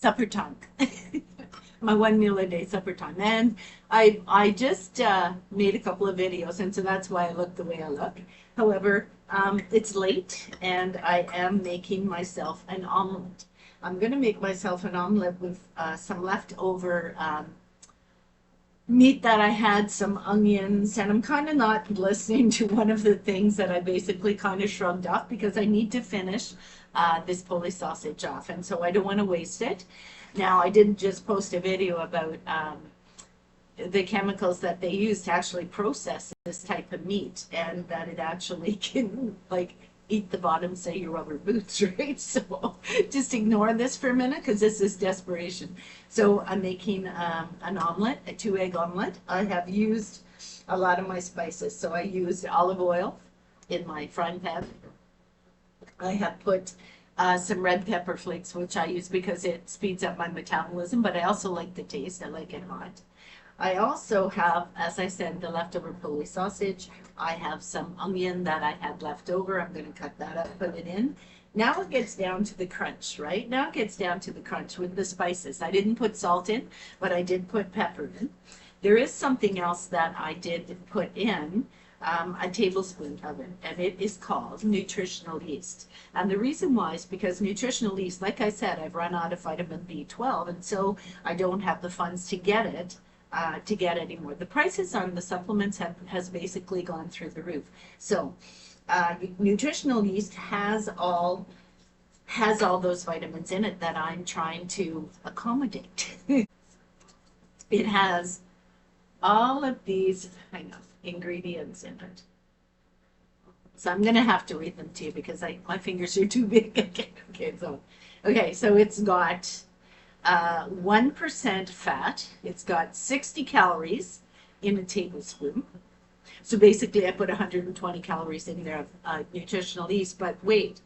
supper time. My one meal a day supper time. And I just made a couple of videos, and so that's why I look the way I look. However, it's late, and I am making myself an omelet. I'm going to make myself an omelet with some leftover meat that I had, some onions, and I'm kind of not listening to one of the things that I basically kind of shrugged off because I need to finish this Polish sausage off, and so I don't want to waste it. Now, I did just post a video about the chemicals that they use to actually process this type of meat, and that it actually can like eat the bottoms of your rubber boots, right? So just ignore this for a minute because this is desperation. So I'm making an omelet, a 2-egg omelet. I have used a lot of my spices. So I used olive oil in my frying pan. I have put some red pepper flakes, which I use because it speeds up my metabolism, but I also like the taste. I like it hot. I also have, as I said, the leftover Polish sausage. I have some onion that I had left over. I'm going to cut that up, put it in. Now it gets down to the crunch, right? Now it gets down to the crunch with the spices. I didn't put salt in, but I did put pepper in. There is something else that I did put in, a tablespoon of it, and it is called nutritional yeast. And the reason why is because nutritional yeast, like I said, I've run out of vitamin B12, and so I don't have the funds to get it. To get anymore. The prices on the supplements has basically gone through the roof. So nutritional yeast has all those vitamins in it that I'm trying to accommodate. It has all of these kind of ingredients in it. So I'm gonna have to read them to you because my fingers are too big. Okay, so it's got 1% fat. It's got 60 calories in a tablespoon. So basically I put 120 calories in there of nutritional yeast, but wait,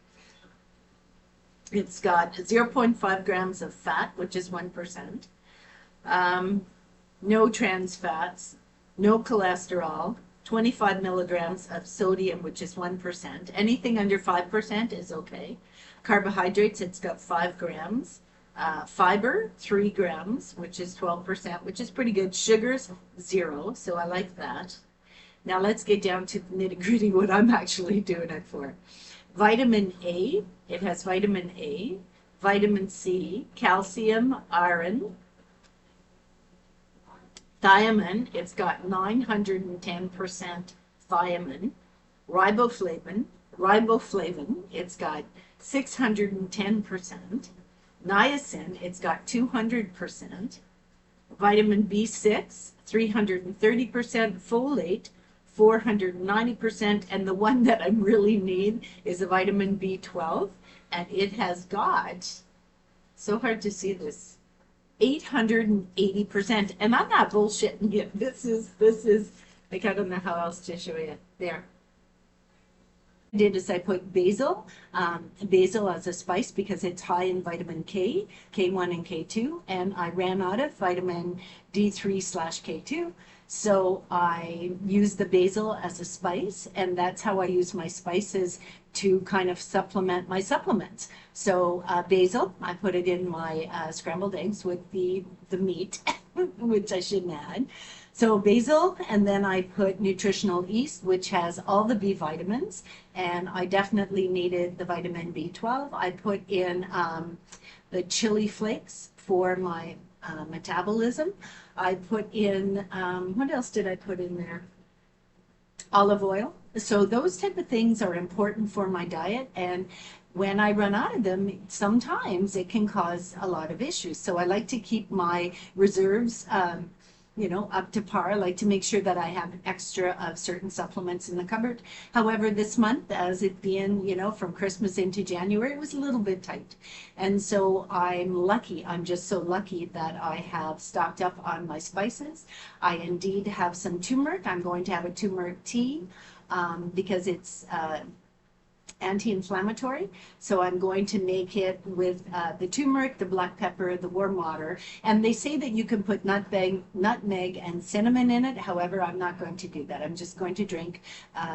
it's got 0.5 grams of fat, which is 1%, no trans fats, no cholesterol, 25 milligrams of sodium, which is 1%. Anything under 5% is okay. Carbohydrates, it's got 5 grams. Fiber, 3 grams, which is 12%, which is pretty good. Sugars, 0, so I like that. Now let's get down to the nitty-gritty, what I'm actually doing it for. Vitamin A, it has vitamin A, vitamin C, calcium, iron, thiamine, it's got 910% thiamine, riboflavin, it's got 610%, niacin, it's got 200%, vitamin B6, 330%, folate, 490%, and the one that I really need is a vitamin B12, and it has got, so hard to see this, 880%, and I'm not bullshitting you. This is, like, I don't know how else to show you. There. Did is I put basil as a spice because it's high in vitamin K, K1 and K2, and I ran out of vitamin D3/K2, so I used the basil as a spice, and that's how I use my spices to kind of supplement my supplements. So basil, I put it in my scrambled eggs with the meat, which I shouldn't add. So basil, and then I put nutritional yeast, which has all the B vitamins, and I definitely needed the vitamin B12. I put in the chili flakes for my metabolism. I put in, what else did I put in there? Olive oil. So those type of things are important for my diet, and when I run out of them, sometimes it can cause a lot of issues. So I like to keep my reserves up to par. I like to make sure that I have extra of certain supplements in the cupboard. However, this month, as it being, from Christmas into January, it was a little bit tight. And so I'm lucky. I'm just so lucky that I have stocked up on my spices. I indeed have some turmeric. I'm going to have a turmeric tea because anti-inflammatory. So I'm going to make it with the turmeric, the black pepper, the warm water. And they say that you can put nutmeg and cinnamon in it. However, I'm not going to do that. I'm just going to drink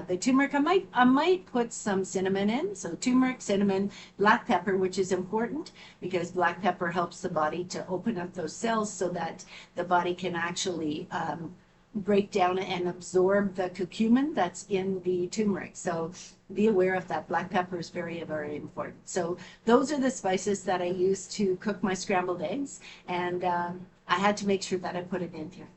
the turmeric. I might put some cinnamon in. So turmeric, cinnamon, black pepper, which is important because black pepper helps the body to open up those cells so that the body can actually break down and absorb the curcumin that's in the turmeric. So be aware of that. Black pepper is very, very important. So those are the spices that I use to cook my scrambled eggs. And I had to make sure that I put it in here.